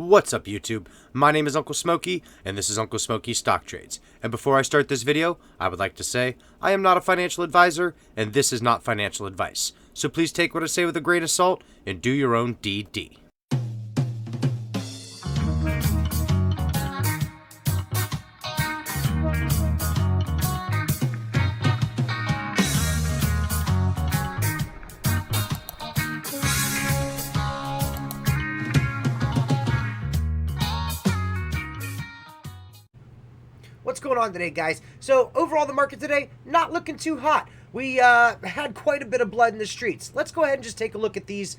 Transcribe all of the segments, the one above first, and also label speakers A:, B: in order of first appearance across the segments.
A: What's up YouTube? My name is Uncle Smokey and this is Uncle Smokey Stock Trades. And before I start this video, I would like to say I am not a financial advisor and this is not financial advice. So please take what I say with a grain of salt and do your own DD.
B: What's going on today, guys? So overall, the market today, not looking too hot. We had quite a bit of blood in the streets. Let's go ahead and just take a look at these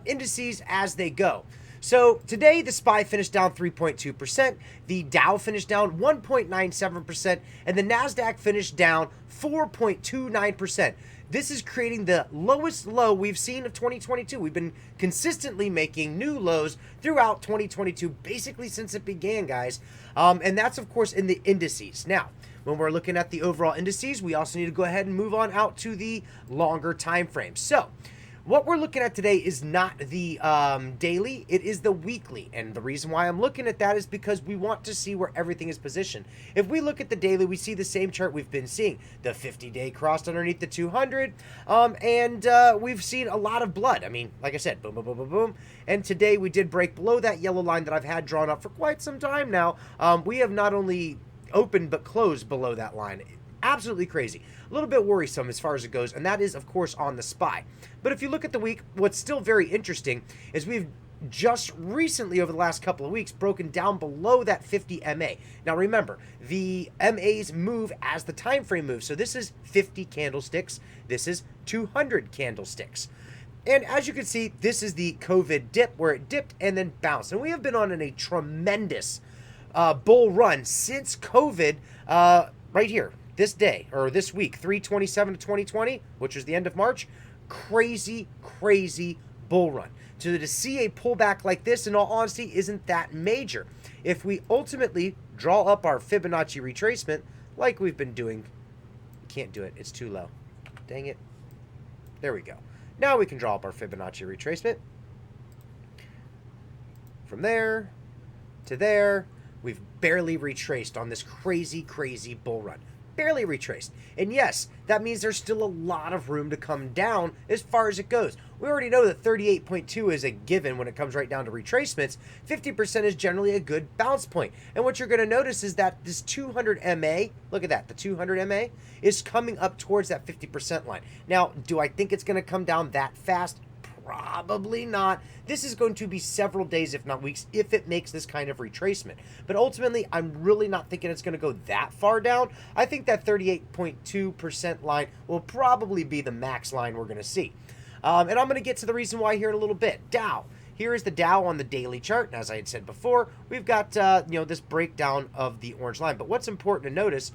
B: indices as they go. So today, the SPY finished down 3.2%, the Dow finished down 1.97%, and the NASDAQ finished down 4.29%. This is creating the lowest low we've seen of 2022. We've been consistently making new lows throughout 2022, basically since it began, guys. And that's, of course, in the indices. Now, when we're looking at the overall indices, we also need to go ahead and move on out to the longer time frame. So, what we're looking at today is not the daily, it is the weekly. And the reason why I'm looking at that is because we want to see where everything is positioned. If we look at the daily, we see the same chart we've been seeing. The 50-day crossed underneath the 200, and we've seen a lot of blood. I mean, like I said, boom, boom, boom, boom, boom. And today we did break below that yellow line that I've had drawn up for quite some time now. We have not only opened but closed below that line. Absolutely crazy. A little bit worrisome as far as it goes, and that is, of course, on the SPY. But if you look at the week, what's still very interesting is we've just recently, over the last couple of weeks, broken down below that 50 MA. Now, remember, the MAs move as the time frame moves. So this is 50 candlesticks. This is 200 candlesticks. And as you can see, this is the COVID dip where it dipped and then bounced. And we have been on a tremendous bull run since COVID right here. This day, or this week, 3/27 to 2020, which was the end of March, crazy bull run. So to see a pullback like this, in all honesty, isn't that major. If we ultimately draw up our Fibonacci retracement, like we've been doing, can't do it, it's too low. Dang it. There we go. Now we can draw up our Fibonacci retracement. From there to there, we've barely retraced on this crazy bull run. Barely retraced. And yes, that means there's still a lot of room to come down as far as it goes. We already know that 38.2 is a given when it comes right down to retracements. 50% is generally a good bounce point. And what you're going to notice is that this 200 MA, look at that, the 200 MA is coming up towards that 50% line. Now, do I think it's going to come down that fast? Probably not. This is going to be several days, if not weeks, if it makes this kind of retracement. But ultimately, I'm really not thinking it's going to go that far down. I think that 38.2% line will probably be the max line we're going to see. And I'm going to get to the reason why here in a little bit. Dow. Here is the Dow on the daily chart. And as I had said before, we've got this breakdown of the orange line. But what's important to notice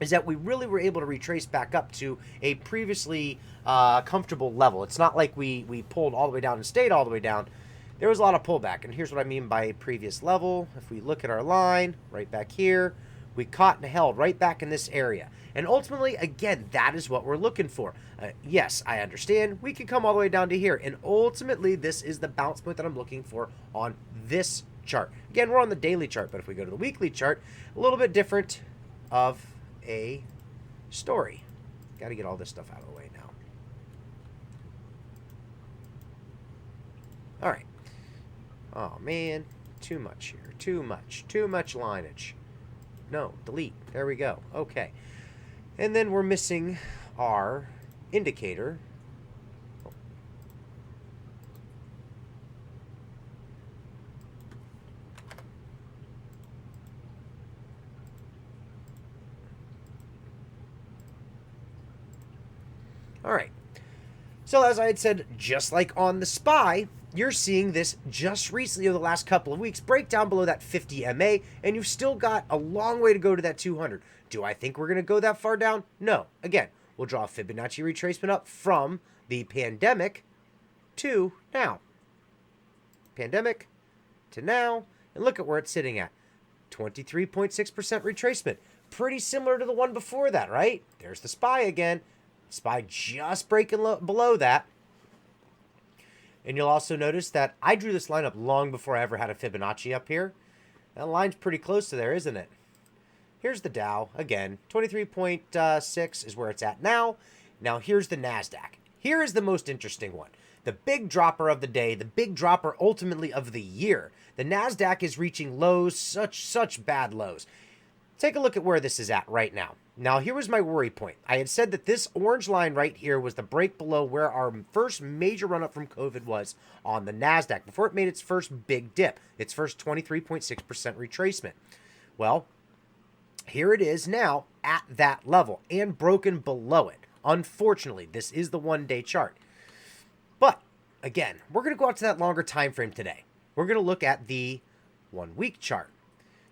B: is that we really were able to retrace back up to a previously comfortable level. It's not like we pulled all the way down and stayed all the way down. There was a lot of pullback, and here's what I mean by a previous level. If we look at our line right back here, we caught and held right back in this area. And ultimately, again, that is what we're looking for. Yes, I understand. We can come all the way down to here, and ultimately, this is the bounce point that I'm looking for on this chart. Again, we're on the daily chart, but if we go to the weekly chart, a little bit different of a story. Got to get all this stuff out of the way now. All right. Oh man, too much here. Too much lineage. No, delete. There we go. Okay. And then we're missing our indicator. All right. So as I had said, just like on the SPY, you're seeing this just recently over the last couple of weeks break down below that 50 MA, and you've still got a long way to go to that 200. Do I think we're going to go that far down? No. Again, we'll draw a Fibonacci retracement up from the pandemic to now. Pandemic to now, and look at where it's sitting at. 23.6% retracement. Pretty similar to the one before that, right? There's the SPY again. SPY just breaking below that. And you'll also notice that I drew this line up long before I ever had a Fibonacci up here. That line's pretty close to there, isn't it? Here's the Dow. Again, 23.6 is where it's at now. Now here's the NASDAQ. Here is the most interesting one. The big dropper of the day, the big dropper ultimately of the year. The NASDAQ is reaching lows, such bad lows. Take a look at where this is at right now. Now, here was my worry point. I had said that this orange line right here was the break below where our first major run-up from COVID was on the NASDAQ, before it made its first big dip, its first 23.6% retracement. Well, here it is now at that level and broken below it. Unfortunately, this is the one-day chart. But, again, we're going to go out to that longer time frame today. We're going to look at the 1 week chart.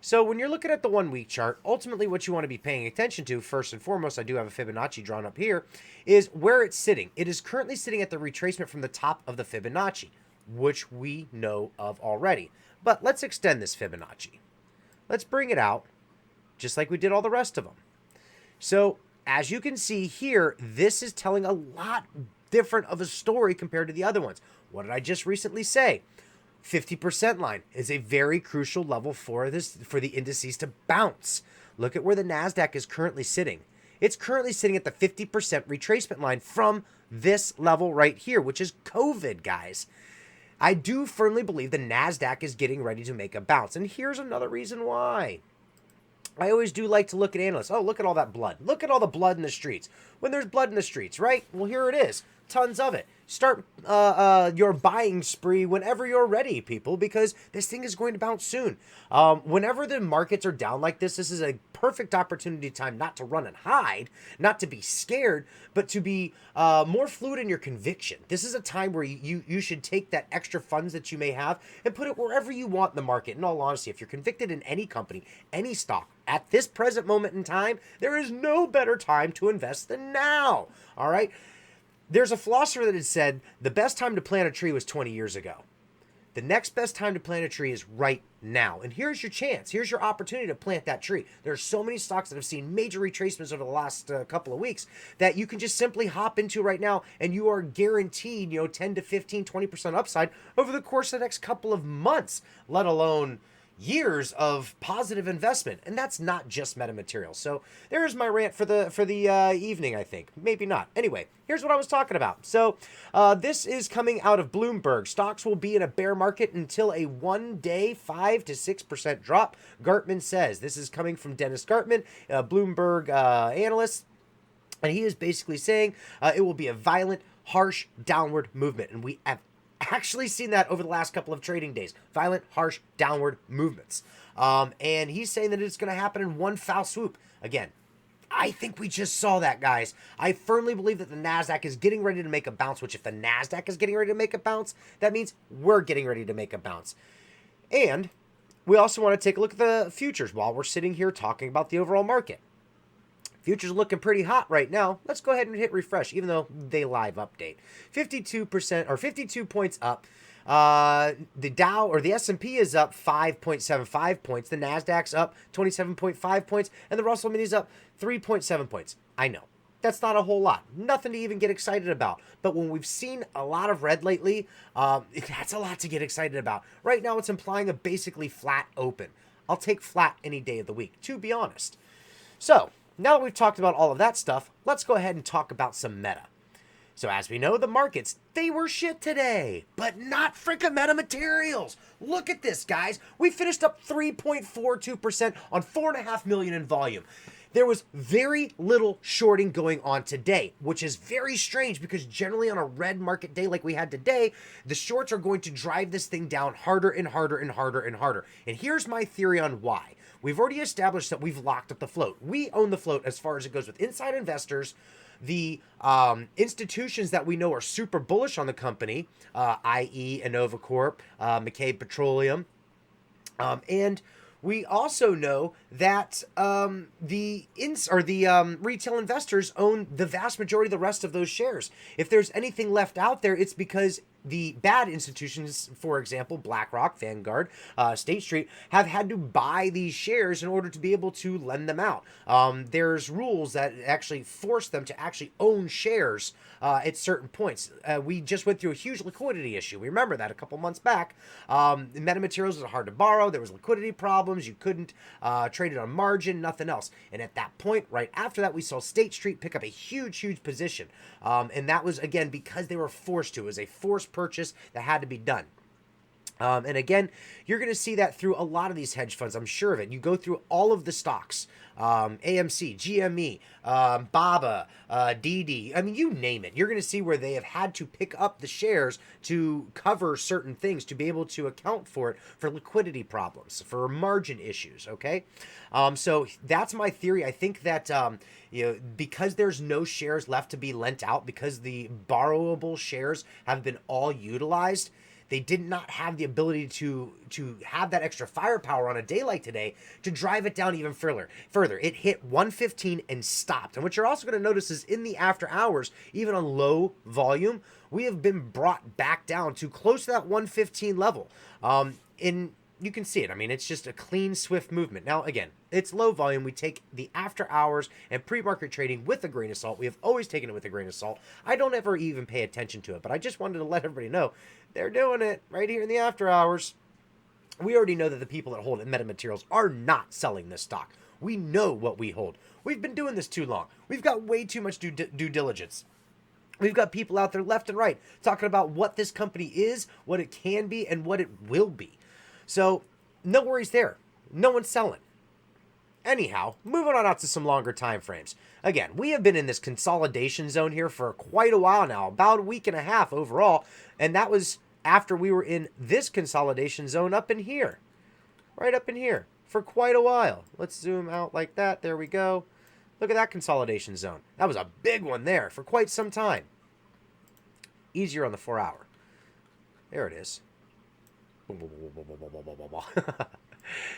B: So when you're looking at the 1 week chart, ultimately what you want to be paying attention to, first and foremost, I do have a Fibonacci drawn up here, is where it's sitting. It is currently sitting at the retracement from the top of the Fibonacci, which we know of already. But let's extend this Fibonacci. Let's bring it out, just like we did all the rest of them. So as you can see here, this is telling a lot different of a story compared to the other ones. What did I just recently say? 50% line is a very crucial level for the indices to bounce. Look at where the NASDAQ is currently sitting. It's currently sitting at the 50% retracement line from this level right here, which is COVID, guys. I do firmly believe the NASDAQ is getting ready to make a bounce. And here's another reason why. I always do like to look at analysts. Oh, look at all that blood. Look at all the blood in the streets. When there's blood in the streets, right? Well, here it is. Tons of it. Start your buying spree whenever you're ready, people, because this thing is going to bounce soon. Whenever the markets are down like this is a perfect opportunity time not to run and hide, not to be scared, but to be more fluid in your conviction. This is a time where you should take that extra funds that you may have and put it wherever you want in the market. In all honesty, if you're convicted in any company, any stock, at this present moment in time, there is no better time to invest than now. All right? There's a philosopher that had said the best time to plant a tree was 20 years ago. The next best time to plant a tree is right now. And here's your chance. Here's your opportunity to plant that tree. There are so many stocks that have seen major retracements over the last couple of weeks that you can just simply hop into right now, and you are guaranteed, 10 to 15, 20% upside over the course of the next couple of months, let alone years of positive investment. And that's not just metamaterials. So there's my rant for the evening, I think. Maybe not. Anyway, here's what I was talking about. So this is coming out of Bloomberg. Stocks will be in a bear market until a one-day 5 to 6% drop, Gartman says. This is coming from Dennis Gartman, Bloomberg analyst. And he is basically saying it will be a violent, harsh downward movement. And we have actually seen that over the last couple of trading days. Violent, harsh, downward movements. And he's saying that it's going to happen in one foul swoop. Again, I think we just saw that, guys. I firmly believe that the NASDAQ is getting ready to make a bounce, which if the NASDAQ is getting ready to make a bounce, that means we're getting ready to make a bounce. And we also want to take a look at the futures while we're sitting here talking about the overall market. Futures looking pretty hot right now. Let's go ahead and hit refresh, even though they live update. 52% or 52 points up. The Dow or the S&P is up 5.75 points. The NASDAQ's up 27.5 points. And the Russell Mini is up 3.7 points. I know. That's not a whole lot. Nothing to even get excited about. But when we've seen a lot of red lately, that's a lot to get excited about. Right now, it's implying a basically flat open. I'll take flat any day of the week, to be honest. So now that we've talked about all of that stuff, let's go ahead and talk about some meta. So as we know, the markets, they were shit today, but not freaking metamaterials. Look at this, guys. We finished up 3.42% on 4.5 million in volume. There was very little shorting going on today, which is very strange because generally on a red market day like we had today, the shorts are going to drive this thing down harder and harder and harder and harder. And here's my theory on why. We've already established that we've locked up the float. We own the float as far as it goes with inside investors, the institutions that we know are super bullish on the company, i.e. Innova Corp, McCabe Petroleum, and we also know that the retail investors own the vast majority of the rest of those shares. If there's anything left out there, it's because the bad institutions, for example, BlackRock, Vanguard, State Street, have had to buy these shares in order to be able to lend them out. There's rules that actually force them to actually own shares at certain points. We just went through a huge liquidity issue. We remember that a couple months back. Metamaterials was hard to borrow. There was liquidity problems. You couldn't trade it on margin, nothing else. And at that point, right after that, we saw State Street pick up a huge position. And that was, again, because they were forced to. It was a forced purchase that had to be done. And again, you're going to see that through a lot of these hedge funds. I'm sure of it. You go through all of the stocks, AMC, GME, BABA, DD. I mean, you name it. You're going to see where they have had to pick up the shares to cover certain things, to be able to account for it, for liquidity problems, for margin issues. Okay. So that's my theory. I think that, because there's no shares left to be lent out, because the borrowable shares have been all utilized, they did not have the ability to have that extra firepower on a day like today to drive it down even further. It hit 115 and stopped. And what you're also going to notice is in the after hours, even on low volume, we have been brought back down to close to that 115 level. You can see it. I mean, it's just a clean, swift movement. Now, again, it's low volume. We take the after hours and pre-market trading with a grain of salt. We have always taken it with a grain of salt. I don't ever even pay attention to it, but I just wanted to let everybody know they're doing it right here in the after hours. We already know that the people that hold MetaMaterials are not selling this stock. We know what we hold. We've been doing this too long. We've got way too much due diligence. We've got people out there left and right talking about what this company is, what it can be, and what it will be. So, no worries there. No one's selling. Anyhow, moving on out to some longer time frames. Again, we have been in this consolidation zone here for quite a while now, about a week and a half overall, and that was after we were in this consolidation zone up in here. Right up in here for quite a while. Let's zoom out like that. There we go. Look at that consolidation zone. That was a big one there for quite some time. Easier on the 4 hour. There it is.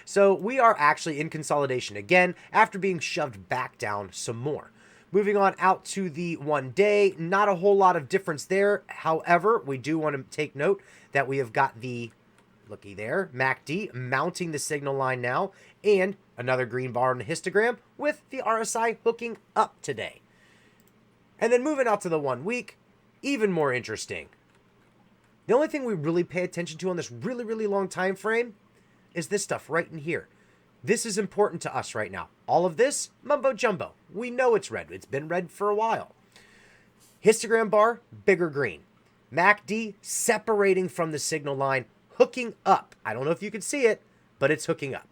B: So we are actually in consolidation again after being shoved back down some more. Moving on out to the 1 day, not a whole lot of difference there. However, we do want to take note that we have got the, looky there, MACD mounting the signal line now, and another green bar on the histogram with the RSI hooking up today. And then moving out to the 1 week, even more interesting. The only thing we really pay attention to on this really long time frame is this stuff right in here. This is important to us right now. All of this, mumbo jumbo. We know it's red. It's been red for a while. Histogram bar, bigger green. MACD separating from the signal line, hooking up. I don't know if you can see it, but it's hooking up.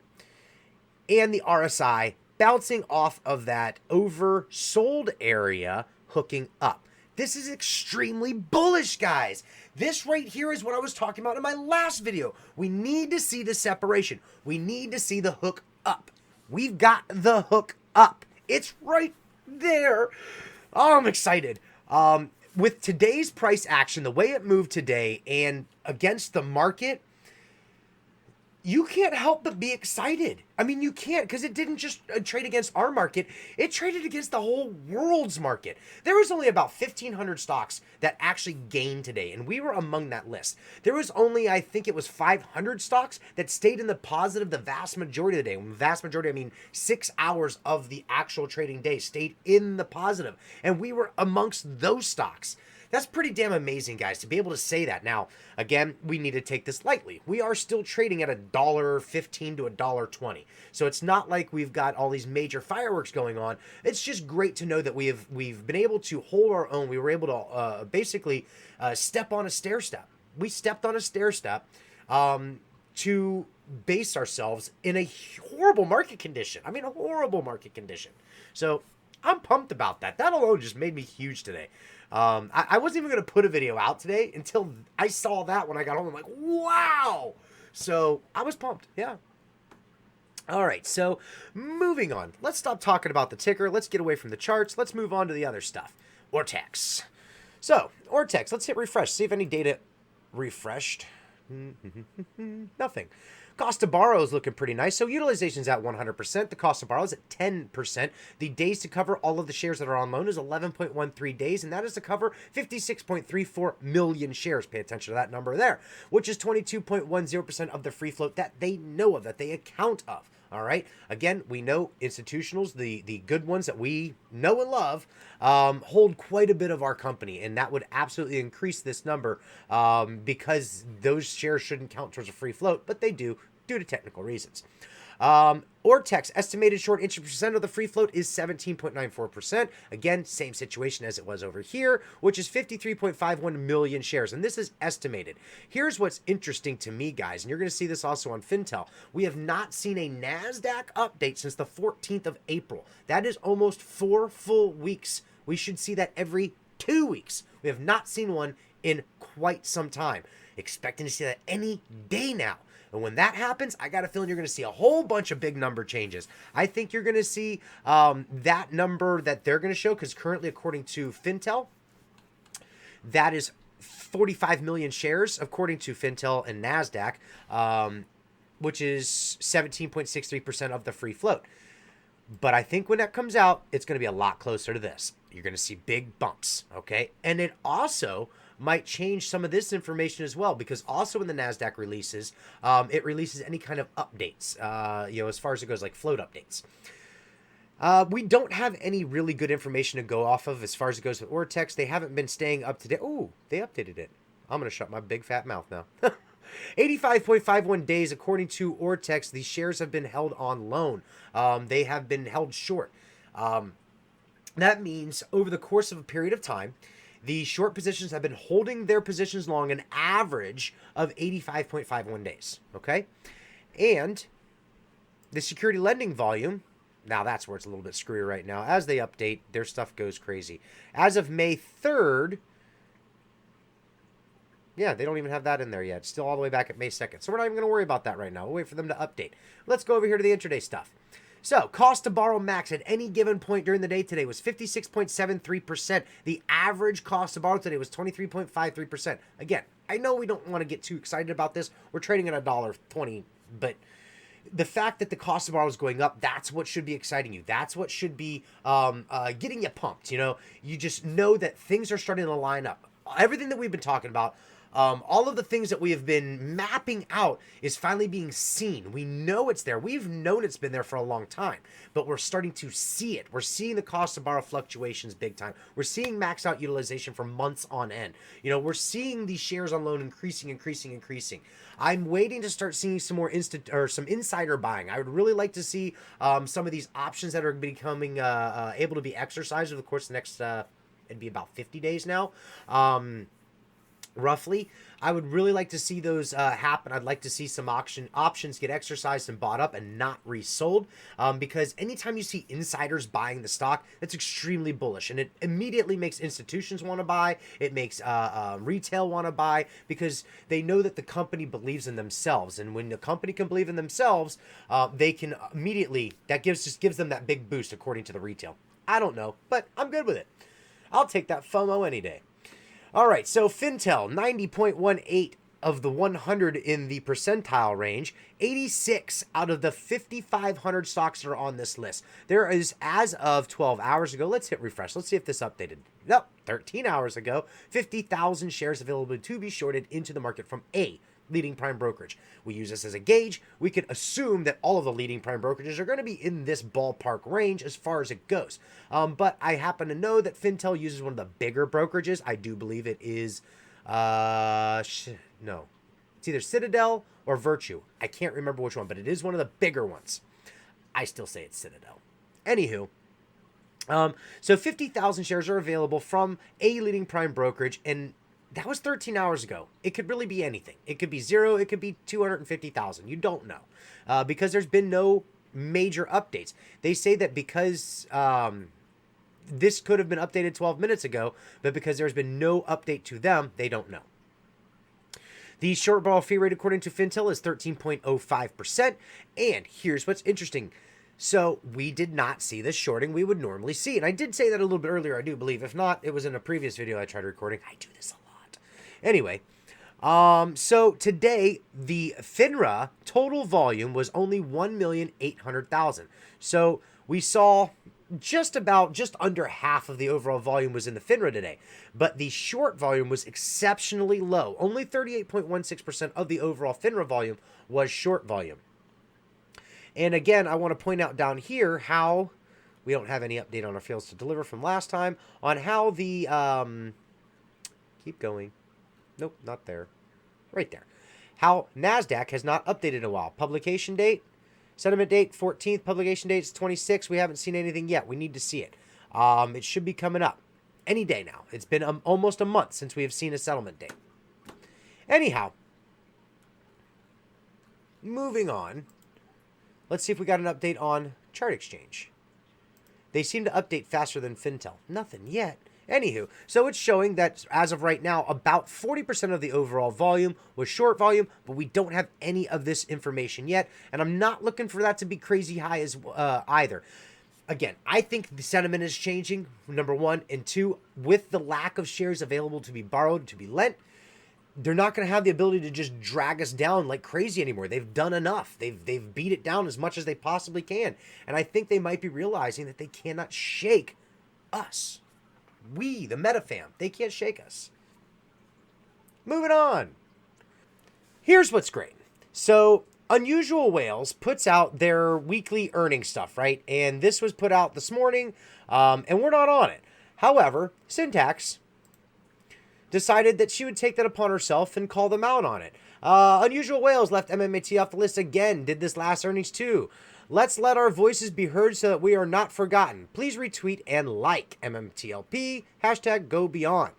B: And the RSI bouncing off of that oversold area, hooking up. This is extremely bullish, guys. This right here is what I was talking about in my last video. We need to see the separation. We need to see the hook up. We've got the hook up. It's right there. Oh, I'm excited. With today's price action, the way it moved today and against the market, you can't help but be excited. I mean, you can't, because it didn't just trade against our market. It traded against the whole world's market. There was only about 1,500 stocks that actually gained today, and we were among that list. There was only, I think it was 500 stocks that stayed in the positive the vast majority of the day. When vast majority, I mean 6 hours of the actual trading day stayed in the positive, and we were amongst those stocks. That's pretty damn amazing, guys, to be able to say that. Now, again, we need to take this lightly. We are still trading at $1.15 to $1.20. So it's not like we've got all these major fireworks going on. It's just great to know that we've been able to hold our own. We were able to basically step on a stair step. We stepped on a stair step to base ourselves in a horrible market condition. I mean, a horrible market condition. So I'm pumped about that. That alone just made me huge today. I wasn't even going to put a video out today until I saw that when I got home. I'm like, wow. So I was pumped. Yeah. All right. So moving on. Let's stop talking about the ticker. Let's get away from the charts. Let's move on to the other stuff. Ortex. So Ortex, let's hit refresh. See if any data refreshed. Nothing. Cost to borrow is looking pretty nice. So utilization's at 100%. The cost to borrow is at 10%. The days to cover all of the shares that are on loan is 11.13 days, and that is to cover 56.34 million shares. Pay attention to that number there, which is 22.10% of the free float that they know of, that they account of. All right. Again, we know institutionals, the good ones that we know and love, hold quite a bit of our company, and that would absolutely increase this number because those shares shouldn't count towards a free float, but they do due to technical reasons. Ortex estimated short interest percent of the free float is 17.94%. Again, same situation as it was over here, which is 53.51 million shares. And this is estimated. Here's what's interesting to me, guys, and you're going to see this also on Fintel. We have not seen a NASDAQ update since the 14th of April. That is almost 4 full weeks. We should see that every 2 weeks. We have not seen one in quite some time. Expecting to see that any day now. And when that happens, I got a feeling you're going to see a whole bunch of big number changes. I think you're going to see that number that they're going to show, because currently, according to Fintel, that is 45 million shares, according to Fintel and NASDAQ, which is 17.63% of the free float. But I think when that comes out, it's going to be a lot closer to this. You're going to see big bumps, okay? And it also might change some of this information as well, because also when the NASDAQ releases, it releases any kind of updates, as far as it goes, like float updates. We don't have any really good information to go off of as far as it goes with Ortex. They haven't been staying up to date. Oh, they updated it. I'm going to shut my big fat mouth now. 85.51 days, according to Ortex, these shares have been held on loan. They have been held short. That means over the course of a period of time, the short positions have been holding their positions long an average of 85.51 days, okay? And the security lending volume, now that's where it's a little bit screwy right now. As they update, their stuff goes crazy. As of May 3rd, yeah, they don't even have that in there yet. It's still all the way back at May 2nd. So we're not even going to worry about that right now. We'll wait for them to update. Let's go over here to the intraday stuff. So, cost to borrow max at any given point during the day today was 56.73%. The average cost to borrow today was 23.53%. Again, I know we don't want to get too excited about this. We're trading at $1.20, but the fact that the cost of borrow is going up, that's what should be exciting you. That's what should be getting you pumped. You just know that things are starting to line up. Everything that we've been talking about, all of the things that we have been mapping out is finally being seen. We know it's there. We've known it's been there for a long time, but we're starting to see it. We're seeing the cost of borrow fluctuations big time. We're seeing max out utilization for months on end. We're seeing these shares on loan increasing. I'm waiting to start seeing some more some insider buying. I would really like to see some of these options that are becoming able to be exercised over the course of the next, it'd be about 50 days now. Roughly, I would really like to see those happen. I'd like to see some options get exercised and bought up and not resold, because anytime you see insiders buying the stock, that's extremely bullish, and it immediately makes institutions want to buy. It makes retail want to buy, because they know that the company believes in themselves, and when the company can believe in themselves, they can immediately, that just gives them that big boost according to the retail. I don't know, but I'm good with it. I'll take that FOMO any day. All right, so Fintel, 90.18 of the 100 in the percentile range, 86 out of the 5,500 stocks that are on this list. There is, as of 12 hours ago, let's hit refresh. Let's see if this updated. Nope, 13 hours ago, 50,000 shares available to be shorted into the market from a leading prime brokerage. We use this as a gauge. We could assume that all of the leading prime brokerages are going to be in this ballpark range as far as it goes. But I happen to know that Fintel uses one of the bigger brokerages. I do believe it is, no, it's either Citadel or Virtue. I can't remember which one, but it is one of the bigger ones. I still say it's Citadel. Anywho, so 50,000 shares are available from a leading prime brokerage, and that was 13 hours ago. It could really be anything. It could be 0. It could be 250,000. You don't know, because there's been no major updates. They say that because this could have been updated 12 minutes ago, but because there's been no update to them, they don't know. The short borrow fee rate, according to Fintel, is 13.05%. And here's what's interesting. So we did not see the shorting we would normally see. And I did say that a little bit earlier, I do believe. If not, it was in a previous video I tried recording. I do this a lot. Anyway, So today, the FINRA total volume was only 1,800,000. So we saw just under half of the overall volume was in the FINRA today. But the short volume was exceptionally low. Only 38.16% of the overall FINRA volume was short volume. And again, I want to point out down here how we don't have any update on our fails to deliver from last time on how the, keep going. Nope, not there. Right there. How NASDAQ has not updated in a while. Publication date, settlement date, 14th. Publication date is 26th. We haven't seen anything yet. We need to see it. It should be coming up any day now. It's been almost a month since we have seen a settlement date. Anyhow, moving on. Let's see if we got an update on Chart Exchange. They seem to update faster than Fintel. Nothing yet. Anywho, so it's showing that as of right now, about 40% of the overall volume was short volume, but we don't have any of this information yet, and I'm not looking for that to be crazy high as either. Again, I think the sentiment is changing, number one, and two, with the lack of shares available to be borrowed, to be lent, they're not going to have the ability to just drag us down like crazy anymore. They've done enough. They've beat it down as much as they possibly can, and I think they might be realizing that they cannot shake us. We, the MetaFam, they can't shake us. Moving on. Here's what's great. So, Unusual Whales puts out their weekly earnings stuff, right? And this was put out this morning, and we're not on it. However, Syntax decided that she would take that upon herself and call them out on it. Unusual Whales left MMAT off the list again, did this last earnings too. Let's let our voices be heard so that we are not forgotten. Please retweet and like MMTLP, hashtag go beyond.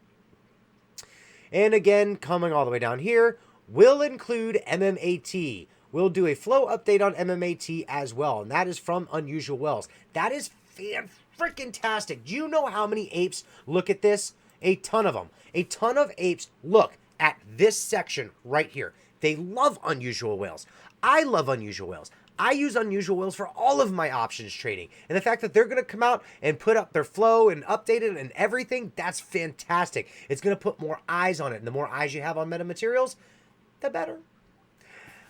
B: And again, coming all the way down here, we'll include MMAT. We'll do a flow update on MMAT as well, and that is from Unusual Whales. That is fan-freaking-tastic. Do you know how many apes look at this? A ton of them. A ton of apes look at this section right here. They love Unusual Whales. I love Unusual Whales. I use Unusual Whales for all of my options trading. And the fact that they're going to come out and put up their flow and update it and everything, that's fantastic. It's going to put more eyes on it. And the more eyes you have on metamaterials, the better.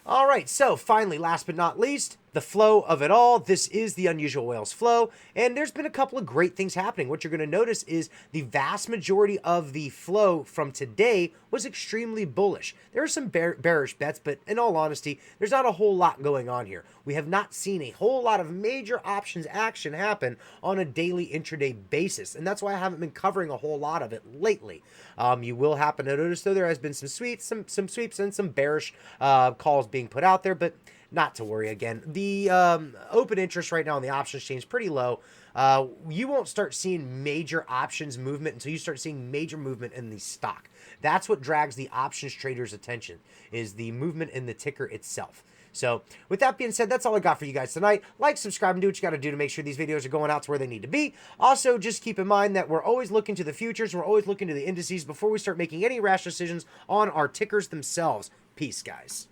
B: All right, so finally, last but not least, the flow of it all. This is the Unusual Whales flow, and there's been a couple of great things happening. What you're going to notice is the vast majority of the flow from today was extremely bullish. There are some bearish bets, but in all honesty, there's not a whole lot going on here. We have not seen a whole lot of major options action happen on a daily intraday basis, and that's why I haven't been covering a whole lot of it lately. You will happen to notice, though, there has been some sweeps and some bearish calls being put out there, but not to worry again. The open interest right now on the options exchange is pretty low. You won't start seeing major options movement until you start seeing major movement in the stock. That's what drags the options traders' attention, is the movement in the ticker itself. So with that being said, that's all I got for you guys tonight. Like, subscribe, and do what you got to do to make sure these videos are going out to where they need to be. Also, just keep in mind that we're always looking to the futures. We're always looking to the indices before we start making any rash decisions on our tickers themselves. Peace, guys.